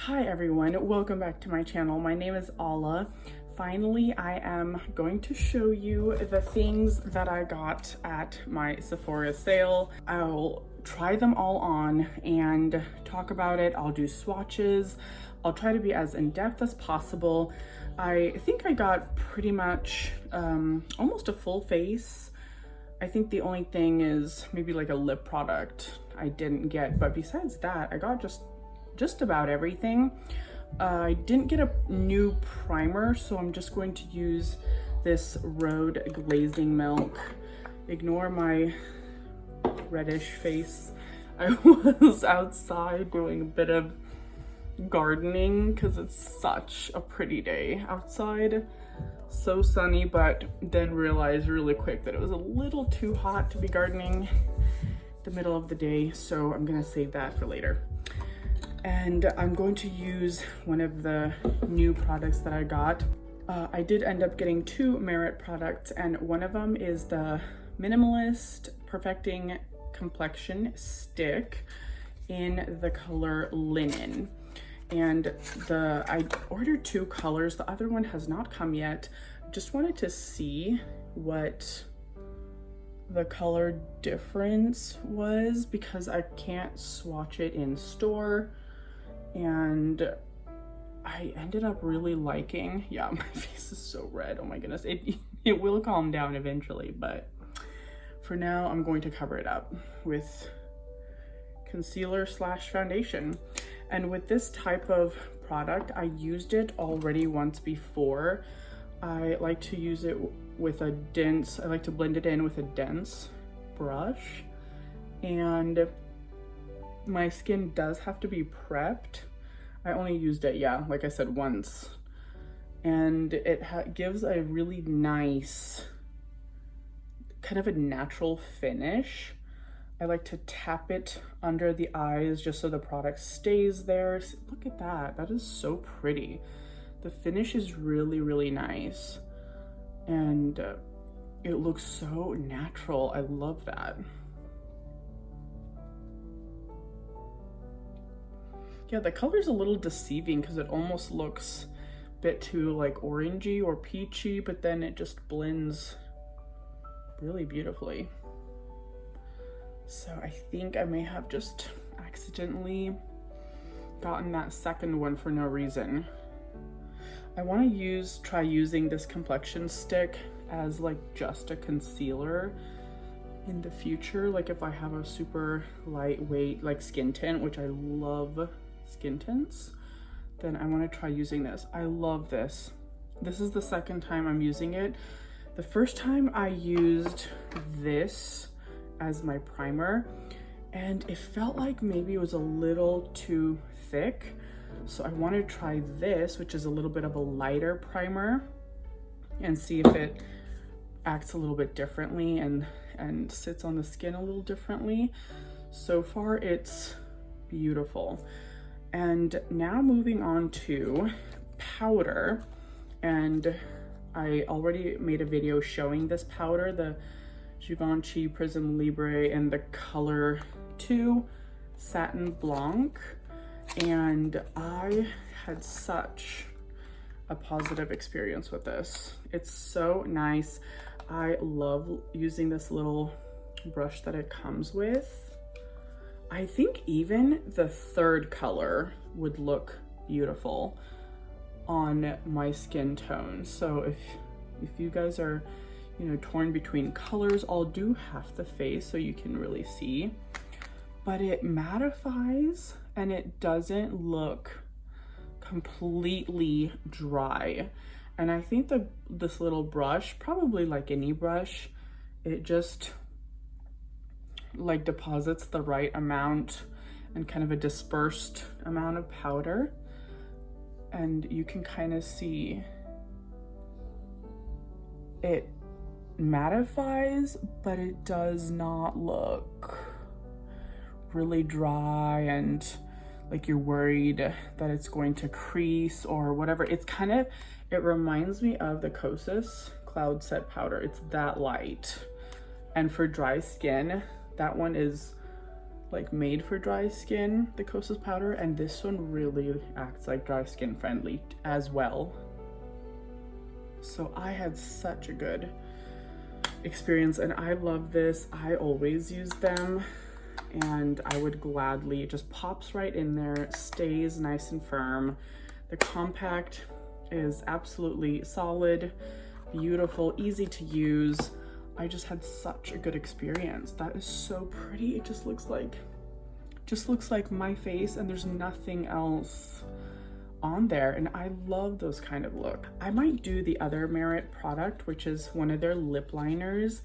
Hi everyone, welcome back to my channel. My name is Ala. Finally, I am going to show you the things that I got at my Sephora sale. I'll try them all on and talk about it. I'll do swatches. I'll try to be as in-depth as possible. I think I got pretty much almost a full face. I think the only thing is maybe like a lip product I didn't get, but besides that, I got just about everything. I didn't get a new primer, so I'm just going to use this Rhode Glazing Milk. Ignore my reddish face. I was outside doing a bit of gardening because it's such a pretty day outside. So sunny, but then realized really quick that it was a little too hot to be gardening the middle of the day, so I'm gonna save that for later. And I'm going to use one of the new products that I got. I did end up getting two Merit products, and one of them is the Minimalist Perfecting Complexion Stick in the color Linen. And I ordered two colors. The other one has not come yet. Just wanted to see what the color difference was because I can't swatch it in store. And I ended up really liking, yeah, my face is so red, oh my goodness. It will calm down eventually, but for now I'm going to cover it up with concealer slash foundation. And with this type of product, I used it already once before. I like to use it with a dense, I like to blend it in with a dense brush. And my skin does have to be prepped. I only used it, yeah, like I said, once. And it gives a really nice, kind of a natural finish. I like to tap it under the eyes just so the product stays there. Look at that, that is so pretty. The finish is really, really nice. And it looks so natural, I love that. Yeah, the color's a little deceiving because it almost looks a bit too like orangey or peachy, but then it just blends really beautifully. So I think I may have just accidentally gotten that second one for no reason. I want to try using this complexion stick as like just a concealer in the future. Like if I have a super lightweight like skin tint, which I love skin tints, then I want to try using this. I love this. This is the second time I'm using it. The first time I used this as my primer and it felt like maybe it was a little too thick. So I want to try this, which is a little bit of a lighter primer, and see if it acts a little bit differently and sits on the skin a little differently. So far it's beautiful. And now moving on to powder, and I already made a video showing this powder, the Givenchy Prisme Libre in the color 2 Satin Blanc, and I had such a positive experience with this. It's so nice. I love using this little brush that it comes with. I think even the third color would look beautiful on my skin tone. So if you guys are, you know, torn between colors, I'll do half the face so you can really see. But it mattifies and it doesn't look completely dry. And I think this little brush, probably like any brush, it just like deposits the right amount and kind of a dispersed amount of powder. And you can kind of see it mattifies, but it does not look really dry and like you're worried that it's going to crease or whatever. It's kind of, it reminds me of the Kosas Cloud Set Powder. It's that light. And for dry skin, that one is like made for dry skin, the Kosas powder, and this one really acts like dry skin friendly as well. So I had such a good experience and I love this. I always use them and I would gladly, it just pops right in there, stays nice and firm. The compact is absolutely solid, beautiful, easy to use. I just had such a good experience. That is so pretty. It just looks like my face and there's nothing else on there, and I love those kind of look. I might do the other Merit product, which is one of their lip liners.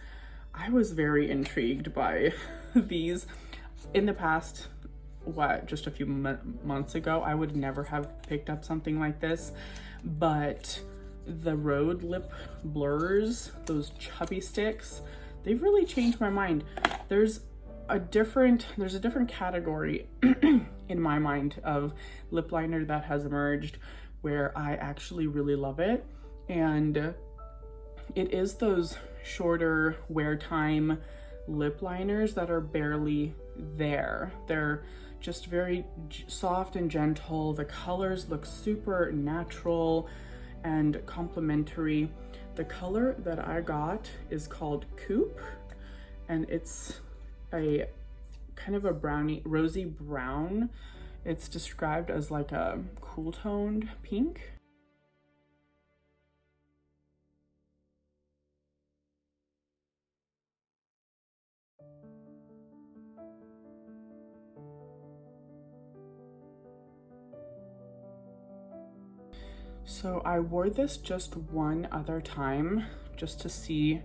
I was very intrigued by these. In the past, just a few months ago, I would never have picked up something like this, but the Rhode lip blurs, those chubby sticks, they've really changed my mind. There's a different category in my mind of lip liner that has emerged where I actually really love it, and it is those shorter wear time lip liners that are barely there. They're just very soft and gentle. The colors look super natural and complementary. The color that I got is called Coupe, and it's a kind of a brownie, rosy brown. It's described as like a cool toned pink. So I wore this just one other time just to see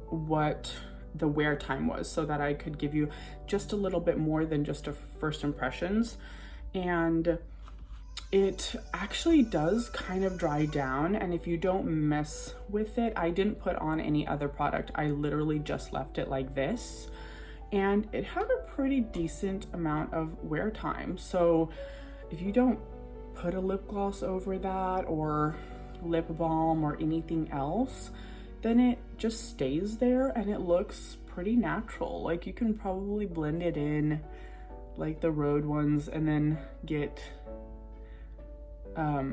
what the wear time was so that I could give you just a little bit more than just a first impressions. And it actually does kind of dry down, and if you don't mess with it, I didn't put on any other product. I literally just left it like this, and it had a pretty decent amount of wear time. So if you don't put a lip gloss over that or lip balm or anything else, then it just stays there and it looks pretty natural. Like you can probably blend it in like the Rhode ones and then get a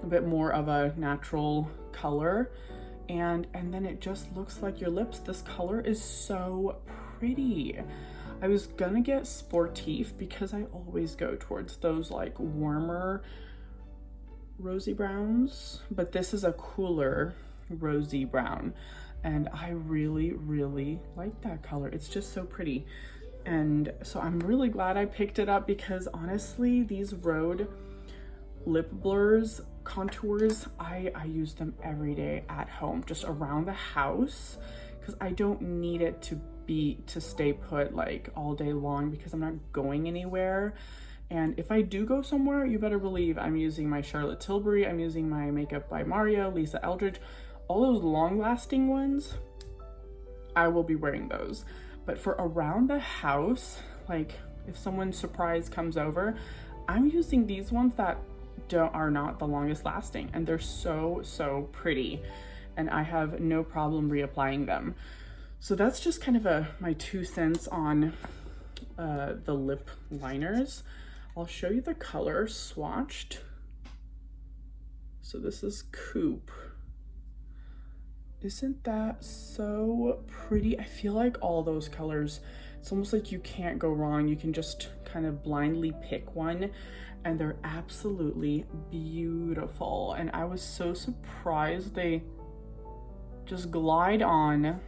bit more of a natural color, and then it just looks like your lips. This color is so pretty. I was gonna get Sportif because I always go towards those like warmer rosy browns, but this is a cooler rosy brown and I really like that color. It's just so pretty, and so I'm really glad I picked it up because honestly these Rhode lip blurs, contours, I use them every day at home, just around the house, because I don't need it to stay put like all day long because I'm not going anywhere. And if I do go somewhere, you better believe I'm using my Charlotte Tilbury, I'm using my Makeup by Mario, Lisa Eldridge, all those long-lasting ones, I will be wearing those. But for around the house, like if someone surprise comes over, I'm using these ones that are not the longest lasting, and they're so pretty, and I have no problem reapplying them. So that's just kind of my 2 cents on the lip liners. I'll show you the color swatched. So this is Coupe. Isn't that so pretty? I feel like all those colors, it's almost like you can't go wrong. You can just kind of blindly pick one, and they're absolutely beautiful. And I was so surprised they just glide on.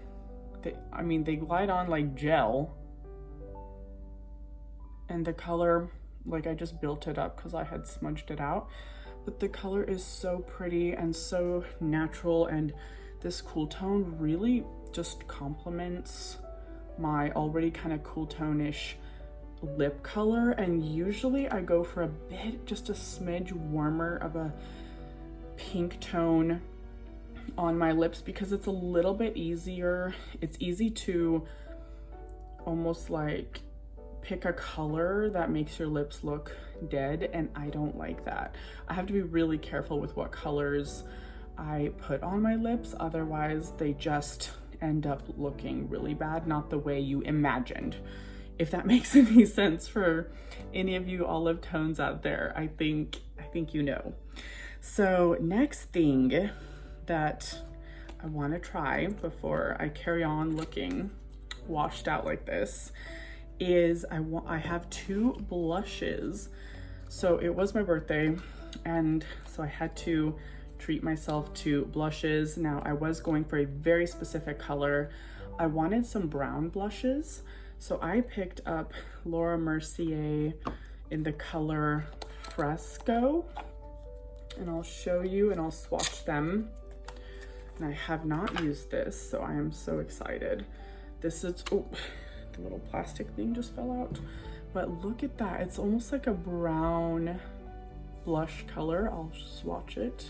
They glide on like gel, and the color, like I just built it up because I had smudged it out, but the color is so pretty and so natural, and this cool tone really just complements my already kind of cool tone-ish lip color. And usually I go for a bit, just a smidge warmer of a pink tone on my lips because it's a little bit easier. It's easy to almost like pick a color that makes your lips look dead, and I don't like that. I have to be really careful with what colors I put on my lips, otherwise they just end up looking really bad, not the way you imagined. If that makes any sense for any of you olive tones out there, I think you know. So next thing that I want to try before I carry on looking washed out like this is I have two blushes. So it was my birthday, and so I had to treat myself to blushes. Now I was going for a very specific color. I wanted some brown blushes, so I picked up Laura Mercier in the color Fresco, and I'll show you and I'll swatch them. And I have not used this, so I am so excited. This is, oh, the little plastic thing just fell out. But look at that, it's almost like a brown blush color. I'll swatch it.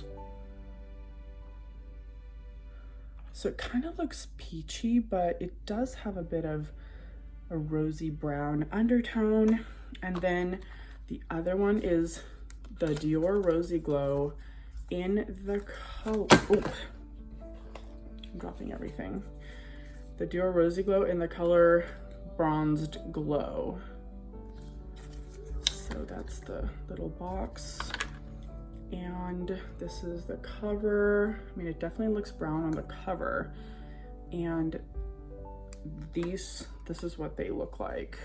So it kind of looks peachy, but it does have a bit of a rosy brown undertone. And then the other one is the Dior Rosy Glow in the color, oh, I'm dropping everything. The Dior Rosy Glow in the color Bronzed Glow. So that's the little box. And this is the cover. I mean, it definitely looks brown on the cover. And this is what they look like.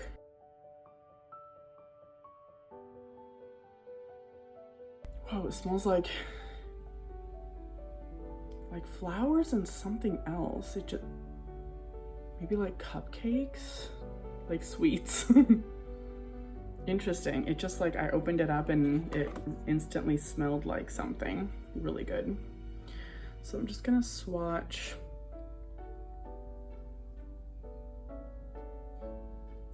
Wow, it smells like flowers and something else. It just, maybe like cupcakes, like sweets. Interesting. It just like, I opened it up and it instantly smelled like something really good. So I'm just gonna swatch.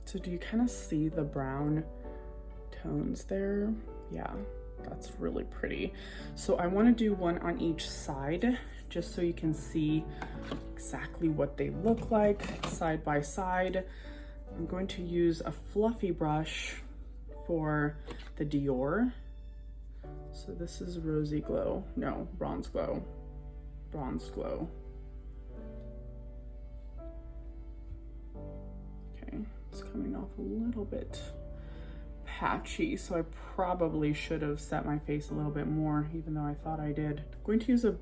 So do you kind of see the brown tones there? Yeah, that's really pretty. So I want to do one on each side just so you can see exactly what they look like side by side. I'm going to use a fluffy brush for the Dior. So this is Rosy Glow, no, Bronze Glow, Bronze Glow. Okay, it's coming off a little bit patchy, so I probably should have set my face a little bit more, even though I thought I did. I'm going to use a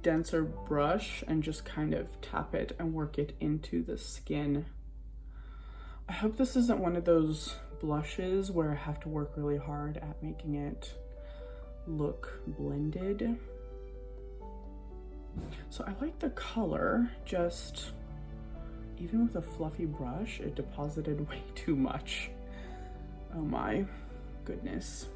denser brush and just kind of tap it and work it into the skin. I hope this isn't one of those blushes where I have to work really hard at making it look blended. So I like the color, just even with a fluffy brush, it deposited way too much. Oh my goodness.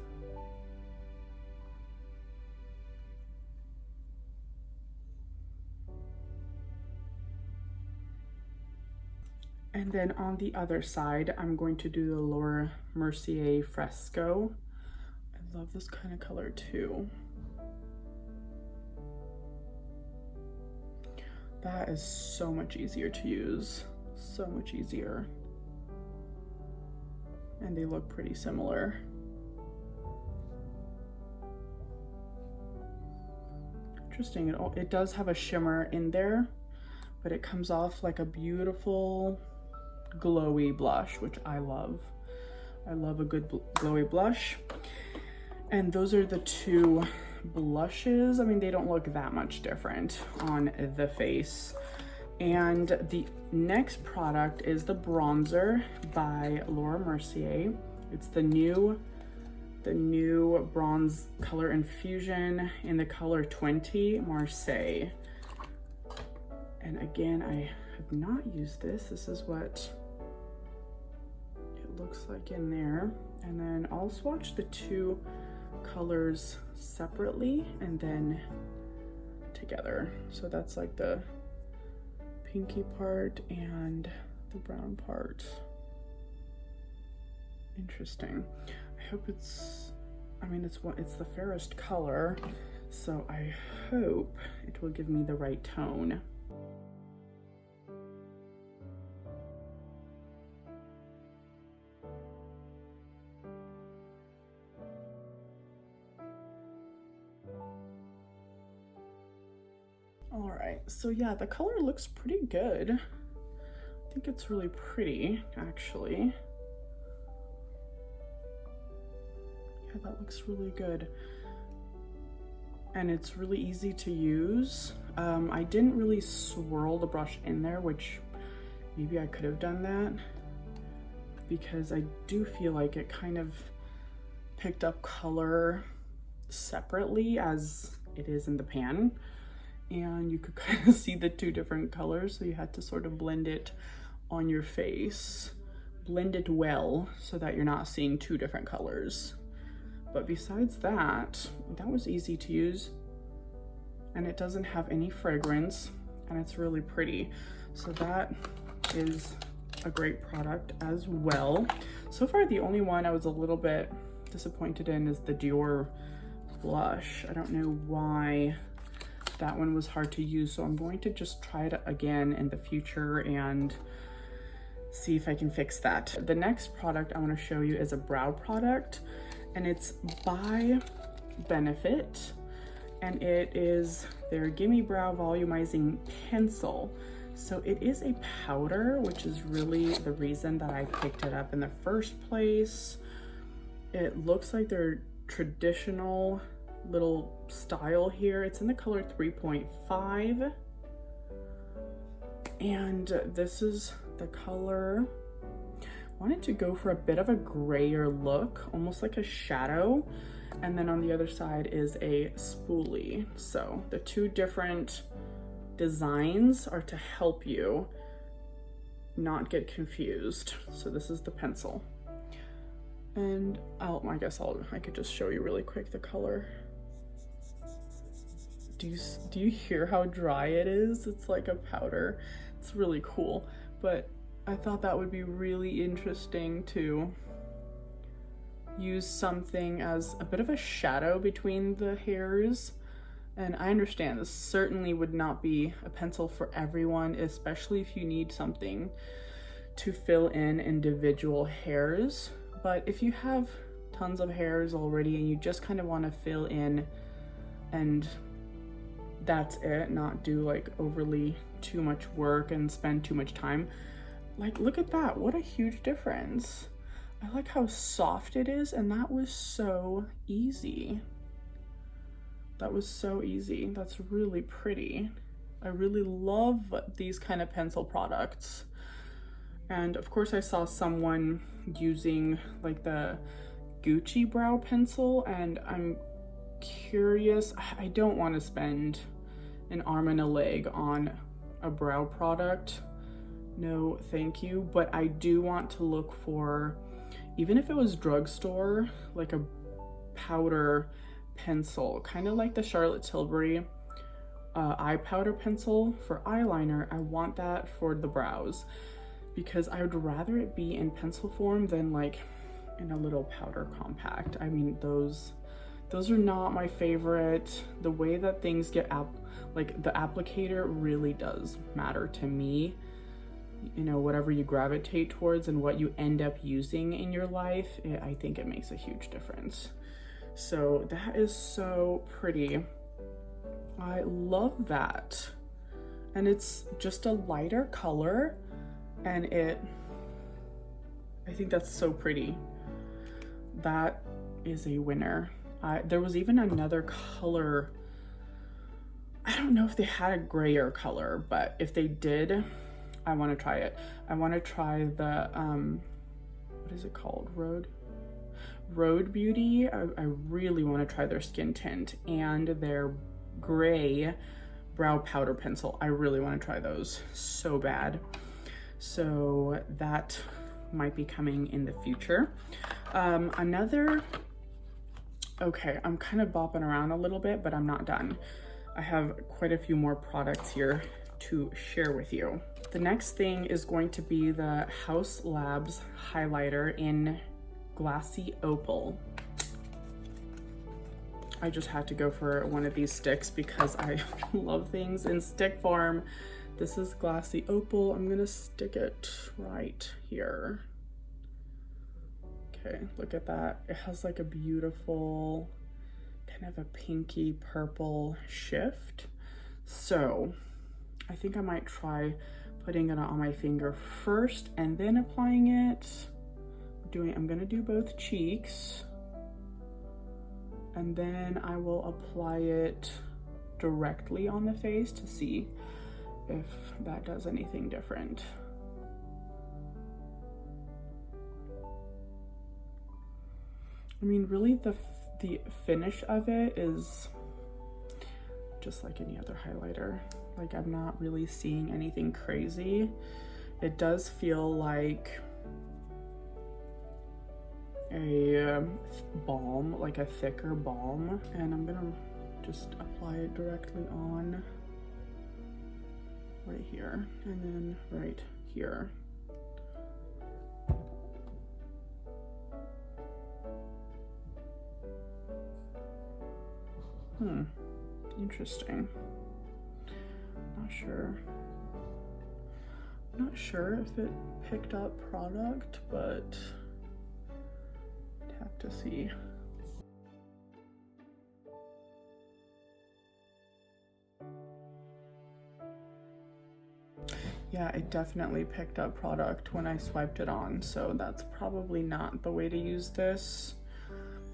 And then on the other side, I'm going to do the Laura Mercier Fresco. I love this kind of color too. That is so much easier to use, so much easier. And they look pretty similar. Interesting, it does have a shimmer in there, but it comes off like a beautiful glowy blush, which I love. I love a good glowy blush. And those are the two blushes. I mean, they don't look that much different on the face. And the next product is the bronzer by Laura Mercier. It's the new bronze color infusion in the color 20 Marseille. And again, I have not used this. This is what it looks like in there. And then I'll swatch the two colors separately and then together. So that's like the pinky part and the brown part. Interesting. I hope it's, I mean, it's the fairest color, so I hope it will give me the right tone. All right, so yeah, the color looks pretty good. I think it's really pretty, actually. Yeah, that looks really good. And it's really easy to use. I didn't really swirl the brush in there, which maybe I could have done that, because I do feel like it kind of picked up color separately as it is in the pan. And you could kind of see the two different colors, so you had to sort of blend it on your face. Blend it well so that you're not seeing two different colors. But besides that, that was easy to use. And it doesn't have any fragrance, and it's really pretty. So that is a great product as well. So far, the only one I was a little bit disappointed in is the Dior blush. I don't know why that one was hard to use, so I'm going to just try it again in the future and see if I can fix that. The next product I want to show you is a brow product, and it's by Benefit, and it is their Gimme Brow Volumizing Pencil. So it is a powder, which is really the reason that I picked it up in the first place. It looks like their traditional little style here. It's in the color 3.5, and this is the color. Wanted to go for a bit of a grayer look, almost like a shadow, and then on the other side is a spoolie. So the two different designs are to help you not get confused. So this is the pencil, and I guess I could just show you really quick the color. Do you hear how dry it is? It's like a powder. It's really cool, but I thought that would be really interesting to use something as a bit of a shadow between the hairs. And I understand this certainly would not be a pencil for everyone, especially if you need something to fill in individual hairs. But if you have tons of hairs already and you just kind of want to fill in and that's it, not do like overly too much work and spend too much time, like look at that, what a huge difference. I like how soft it is, and that was so easy. That was so easy. That's really pretty. I really love these kind of pencil products. And of course I saw someone using like the Gucci brow pencil, and I'm curious. I don't want to spend an arm and a leg on a brow product. No, thank you. But I do want to look for, even if it was drugstore, like a powder pencil, kind of like the Charlotte Tilbury eye powder pencil for eyeliner. I want that for the brows, because I would rather it be in pencil form than like in a little powder compact. I mean, those are not my favorite. The way that things get like the applicator really does matter to me. You know, whatever you gravitate towards and what you end up using in your life, I think it makes a huge difference. So that is so pretty. I love that. And it's just a lighter color, and I think that's so pretty. That is a winner. There was even another color. I don't know if they had a grayer color, but if they did, I want to try it. I want to try the, what is it called? Rhode Beauty. I really want to try their skin tint and their gray brow powder pencil. I really want to try those so bad. So that might be coming in the future. Okay, I'm kind of bopping around a little bit, but I'm not done. I have quite a few more products here to share with you. The next thing is going to be the Haus Labs highlighter in Glassy Opal. I just had to go for one of these sticks because I love things in stick form. This is Glassy Opal. I'm gonna stick it right here. Okay, look at that. It has like a beautiful kind of a pinky purple shift. So I think I might try putting it on my finger first and then applying it. I'm gonna do both cheeks, and then I will apply it directly on the face to see if that does anything different. I mean, really the finish of it is just like any other highlighter. Like, I'm not really seeing anything crazy. It does feel like a balm, like a thicker balm, and I'm gonna just apply it directly on right here and then right here. Interesting. Not sure if it picked up product, but I'd have to see. Yeah, it definitely picked up product when I swiped it on, so that's probably not the way to use this.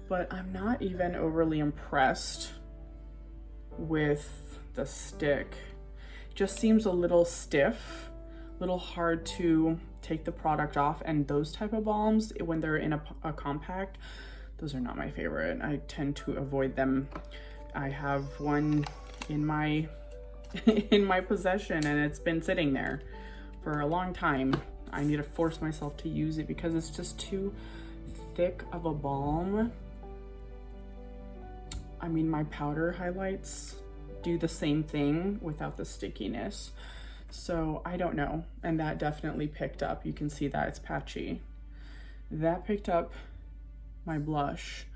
But I'm not even overly impressed with the stick. It just seems a little stiff, a little hard to take the product off, and those type of balms, when they're in a compact, those are not my favorite. I tend to avoid them. I have one in my in my possession, and it's been sitting there for a long time. I need to force myself to use it because it's just too thick of a balm. I mean, my powder highlights do the same thing without the stickiness. So I don't know. And that definitely picked up. You can see that it's patchy. That picked up my blush,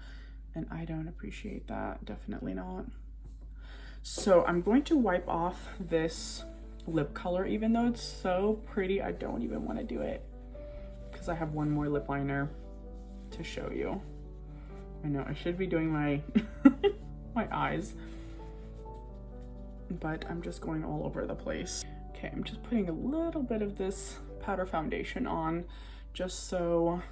and I don't appreciate that. Definitely not. So I'm going to wipe off this lip color, even though it's so pretty. I don't even want to do it because I have one more lip liner to show you. I know I should be doing my my eyes, but I'm just going all over the place. Okay, I'm just putting a little bit of this powder foundation on just so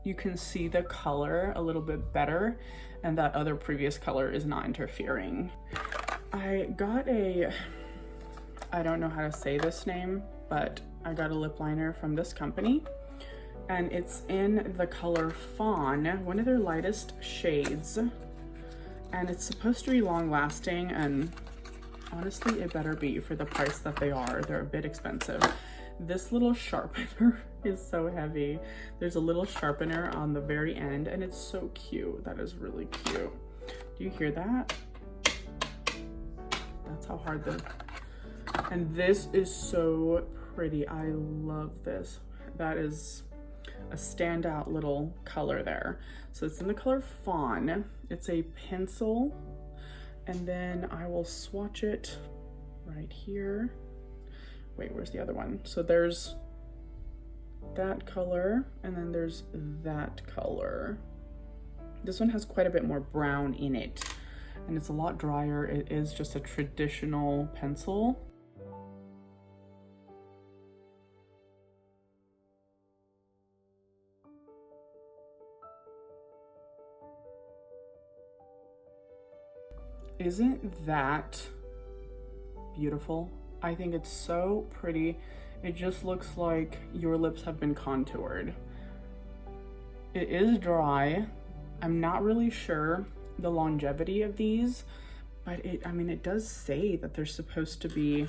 you can see the color a little bit better and that other previous color is not interfering. I got I don't know how to say this name, but I got a lip liner from this company, and it's in the color Faun, one of their lightest shades, and it's supposed to be long lasting, and honestly it better be for the price that they are. They're a bit expensive. This little sharpener is so heavy. There's a little sharpener on the very end, and it's so cute. That is really cute. Do you hear that? That's how hard and this is so pretty. I love this. That is a standout little color there. So it's in the color Faun. It's a pencil, and then I will swatch it right here. Wait, where's the other one? So there's that color, and then there's that color. This one has quite a bit more brown in it, and it's a lot drier. It is just a traditional pencil. Isn't that beautiful? I think it's so pretty. It just looks like your lips have been contoured. It is dry. I'm not really sure the longevity of these, but I mean, it does say that they're supposed to be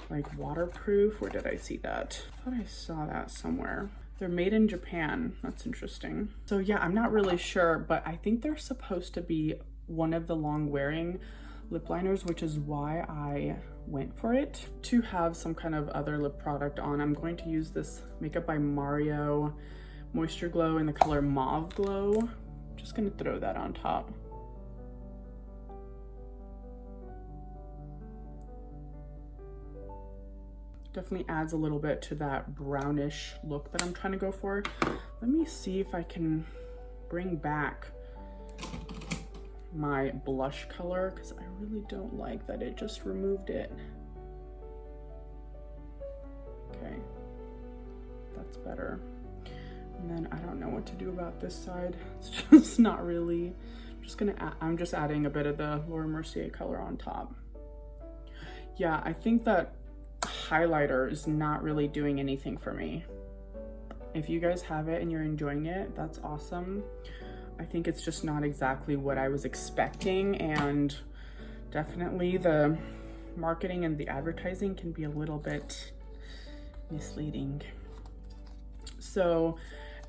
like waterproof. Where did I see that? I thought I saw that somewhere. They're made in Japan. That's interesting. So yeah, I'm not really sure, but I think they're supposed to be one of the long wearing lip liners, which is why I went for it. To have some kind of other lip product on, I'm going to use this Makeup by Mario Moisture Glow in the color Mauve Glow. I'm just gonna throw that on top. Definitely adds a little bit to that brownish look that I'm trying to go for. Let me see if I can bring back my blush color because I really don't like that it just removed it. Okay, that's better. And then I don't know what to do about this side. It's just not really. I'm just adding a bit of the Laura Mercier color on top. Yeah, I think that highlighter is not really doing anything for me. If you guys have it and you're enjoying it, that's awesome. I think it's just not exactly what I was expecting, and definitely the marketing and the advertising can be a little bit misleading. So,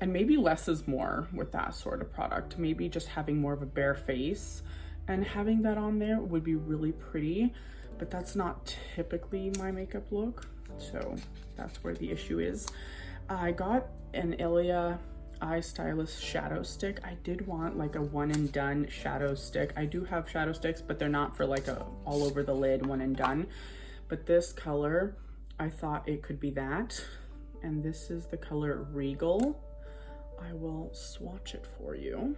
and maybe less is more with that sort of product. Maybe just having more of a bare face and having that on there would be really pretty, but that's not typically my makeup look. So that's where the issue is. I got an Ilia eye stylus shadow stick. I did want like a one and done shadow stick. I do have shadow sticks, but they're not for like a all over the lid one and done. But this color, I thought it could be that. And this is the color Regal. I will swatch it for you.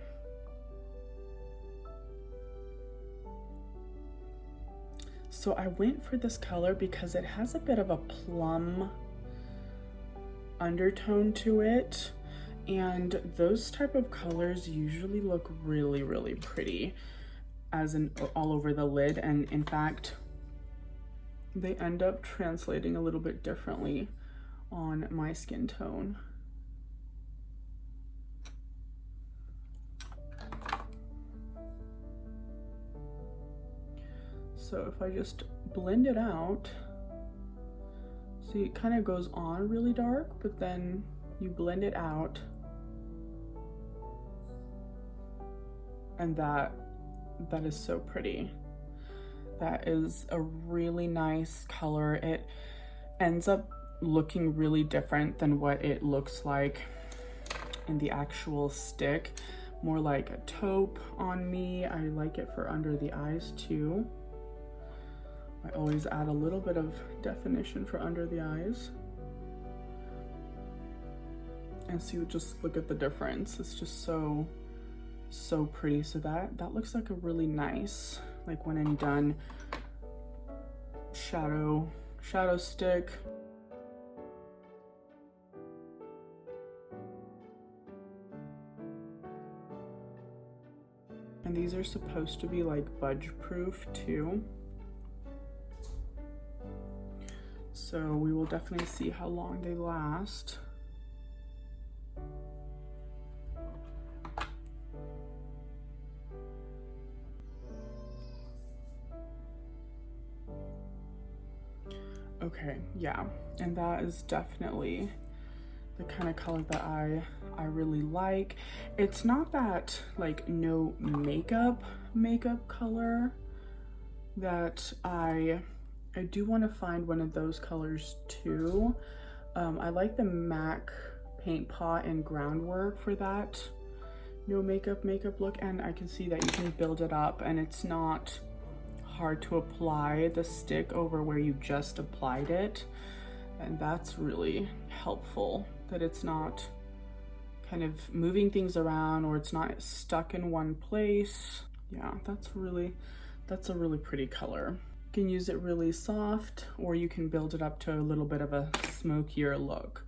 So I went for this color because it has a bit of a plum undertone to it, and those type of colors usually look really, really pretty as an all over the lid, and in fact they end up translating a little bit differently on my skin tone. So if I just blend it out, see, it kind of goes on really dark, but then you blend it out, and that is so pretty. That is a really nice color. It ends up looking really different than what it looks like in the actual stick. More like a taupe on me. I like it for under the eyes too. I always add a little bit of definition for under the eyes. And see, just look at the difference. It's just so pretty. So that looks like a really nice, like when and done shadow stick. And these are supposed to be like budge proof too. So we will definitely see how long they last. Okay, yeah, and that is definitely the kind of color that I really like. It's not that like no makeup color that I do want to find one of those colors too. I like the MAC paint pot and groundwork for that no makeup look, and I can see that you can build it up and it's not hard to apply the stick over where you just applied it, and that's really helpful, that it's not kind of moving things around or it's not stuck in one place. Yeah, that's a really pretty color. You can use it really soft, or you can build it up to a little bit of a smokier look.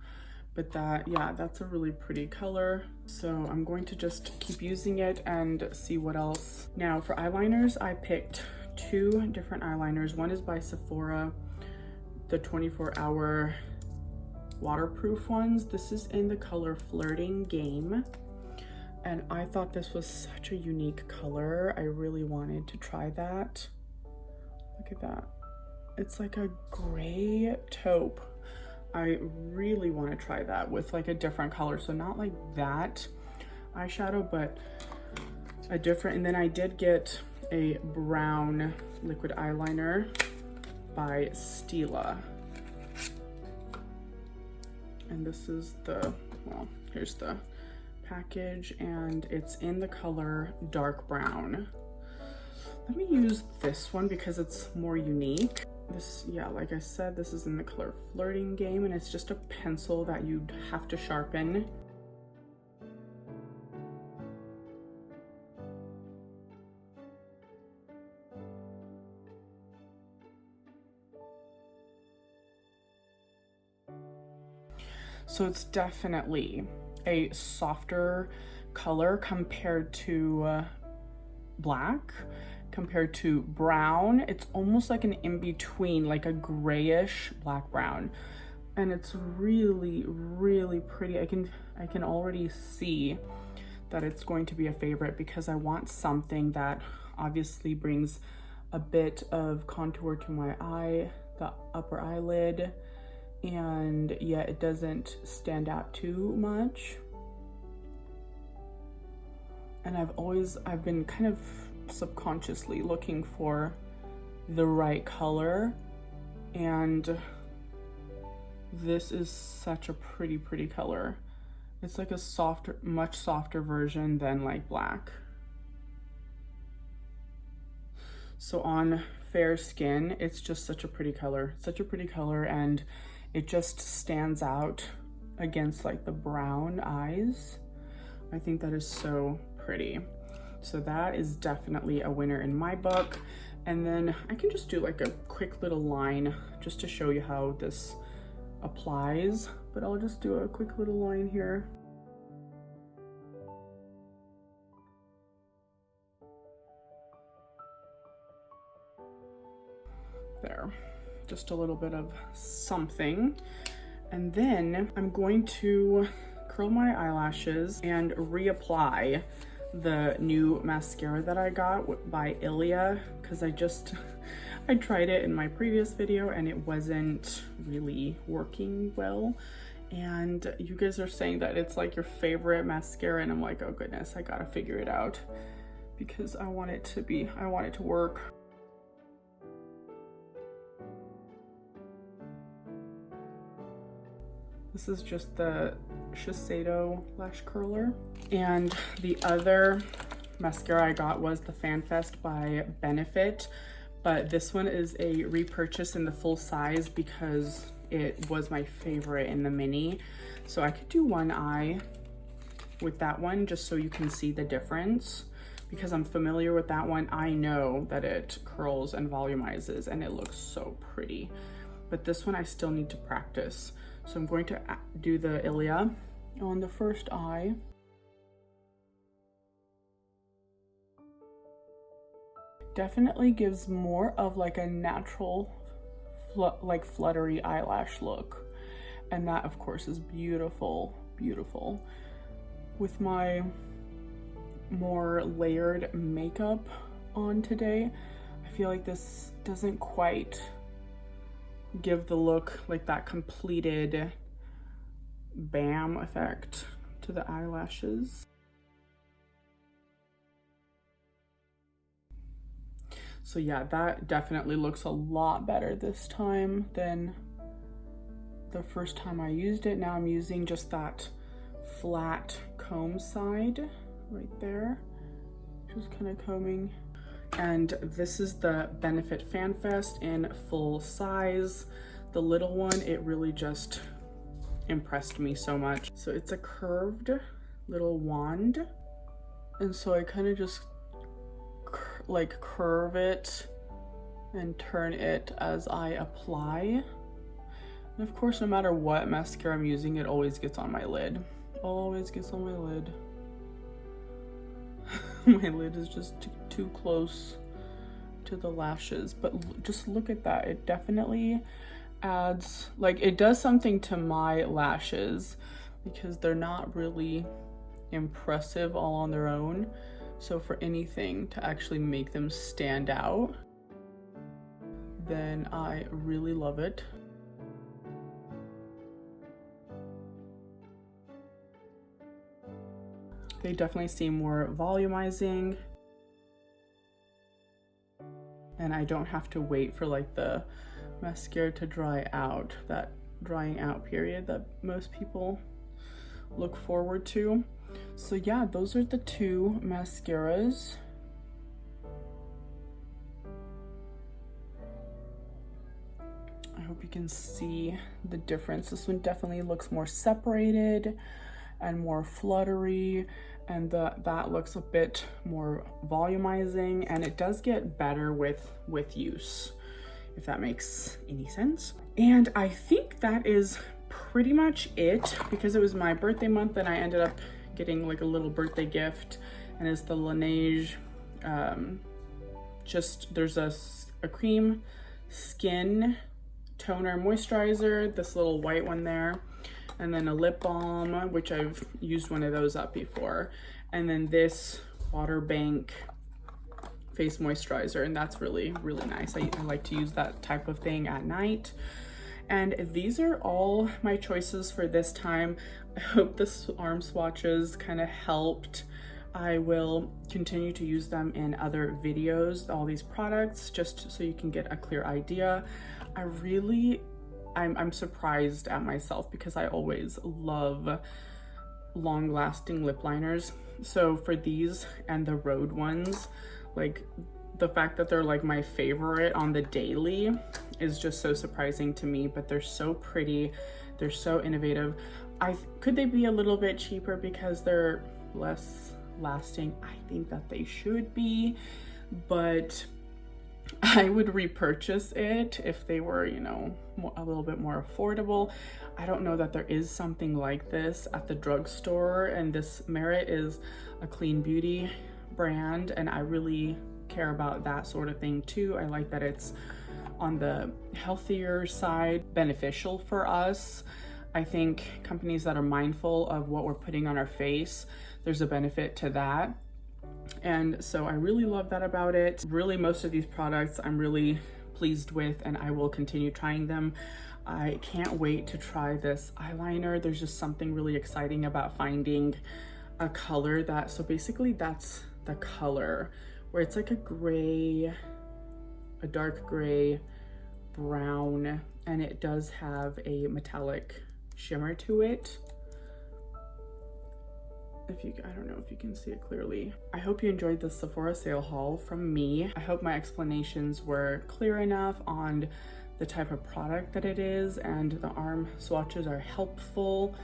But that's a really pretty color. So I'm going to just keep using it and see what else. Now for eyeliners, I picked two different eyeliners. One is by Sephora, the 24-hour waterproof ones. This is in the color Flirting Game. And I thought this was such a unique color. I really wanted to try that. Look at that. It's like a gray taupe. I really want to try that with like a different color. So not like that eyeshadow, but a different. And then I did get a brown liquid eyeliner by Stylus. And this is here's the package, and it's in the color dark brown. Let me use this one because it's more unique. This, yeah, like I said, this is in the color Flirting Game, and it's just a pencil that you'd have to sharpen. So it's definitely a softer color compared to black, compared to brown. It's almost like an in-between, like a grayish black brown. And it's really, really pretty. I can already see that it's going to be a favorite because I want something that obviously brings a bit of contour to my eye, the upper eyelid, and yet it doesn't stand out too much. And I've been kind of subconsciously looking for the right color, and this is such a pretty color. It's like a softer, much softer version than like black. So on fair skin, it's just such a pretty color, and it just stands out against like the brown eyes. I think that is so pretty. So that is definitely a winner in my book. And then I can just do like a quick little line just to show you how this applies, but I'll just do a quick little line here. There, just a little bit of something. And then I'm going to curl my eyelashes and reapply the new mascara that I got by Ilia, because I tried it in my previous video and it wasn't really working well. And you guys are saying that it's like your favorite mascara, and I'm like, oh goodness, I gotta figure it out because I want it to work. This is just the Shiseido lash curler. And the other mascara I got was the Fanfest by Benefit, but this one is a repurchase in the full size because it was my favorite in the mini. So I could do one eye with that one just so you can see the difference. Because I'm familiar with that one, I know that it curls and volumizes and it looks so pretty. But this one I still need to practice. So I'm going to do the Ilia on the first eye. Definitely gives more of like a natural, like fluttery eyelash look. And that of course is beautiful, beautiful. With my more layered makeup on today, I feel like this doesn't quite give the look, like that completed bam effect to the eyelashes. So yeah, that definitely looks a lot better this time than the first time I used it. Now I'm using just that flat comb side right there, just kind of combing. And this is the Benefit Fanfest in full size. The little one, it really just impressed me so much. So it's a curved little wand. And so I kind of just like curve it and turn it as I apply. And of course, no matter what mascara I'm using, it always gets on my lid. Always gets on my lid. My lid is just too close to the lashes, but just look at that. It definitely adds, like, it does something to my lashes because they're not really impressive all on their own. So for anything to actually make them stand out, then I really love it. They definitely seem more volumizing, and I don't have to wait for like the mascara to dry out, that drying out period that most people look forward to. So yeah, those are the two mascaras. I hope you can see the difference. This one definitely looks more separated and more fluttery, and that looks a bit more volumizing, and it does get better with use, if that makes any sense. And I think that is pretty much it, because it was my birthday month and I ended up getting like a little birthday gift, and it's the Laneige, there's a cream skin toner moisturizer, this little white one there, and then a lip balm, which I've used one of those up before, and then this Water Bank face moisturizer, and that's really, really nice. I like to use that type of thing at night. And these are all my choices for this time. I hope the arm swatches kind of helped. I will continue to use them in other videos, all these products, just so you can get a clear idea. I'm surprised at myself because I always love long-lasting lip liners. So for these and the Rhode ones, like the fact that they're like my favorite on the daily is just so surprising to me, but they're so pretty, they're so innovative. Could they be a little bit cheaper because they're less lasting? I think that they should be, but I would repurchase it if they were, you know, a little bit more affordable. I don't know that there is something like this at the drugstore, and this Merit is a clean beauty brand, and I really care about that sort of thing too. I like that it's on the healthier side, beneficial for us. I think companies that are mindful of what we're putting on our face, there's a benefit to that. And so I really love that about it. Really, most of these products I'm really pleased with, and I will continue trying them. I can't wait to try this eyeliner. There's just something really exciting about finding a color that, so basically that's the color, where it's like a gray, a dark gray, brown, and it does have a metallic shimmer to it. I don't know if you can see it clearly. I hope you enjoyed the Sephora sale haul from me. I hope my explanations were clear enough on the type of product that it is, and the arm swatches are helpful.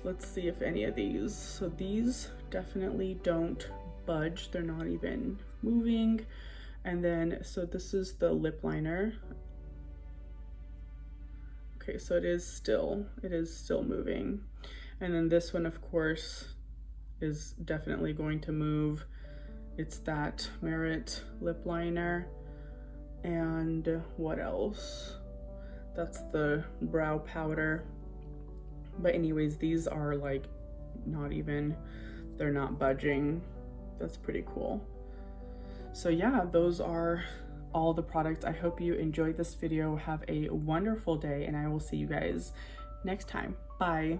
Let's see if any of these, so these definitely don't budge, they're not even moving. And then, so this is the lip liner. Okay, so it is still moving. And then this one, of course, is definitely going to move. It's that Merit lip liner. And what else? That's the brow powder. But anyways, these are like not even, they're not budging. That's pretty cool. So yeah, those are all the products. I hope you enjoyed this video. Have a wonderful day, and I will see you guys next time. Bye.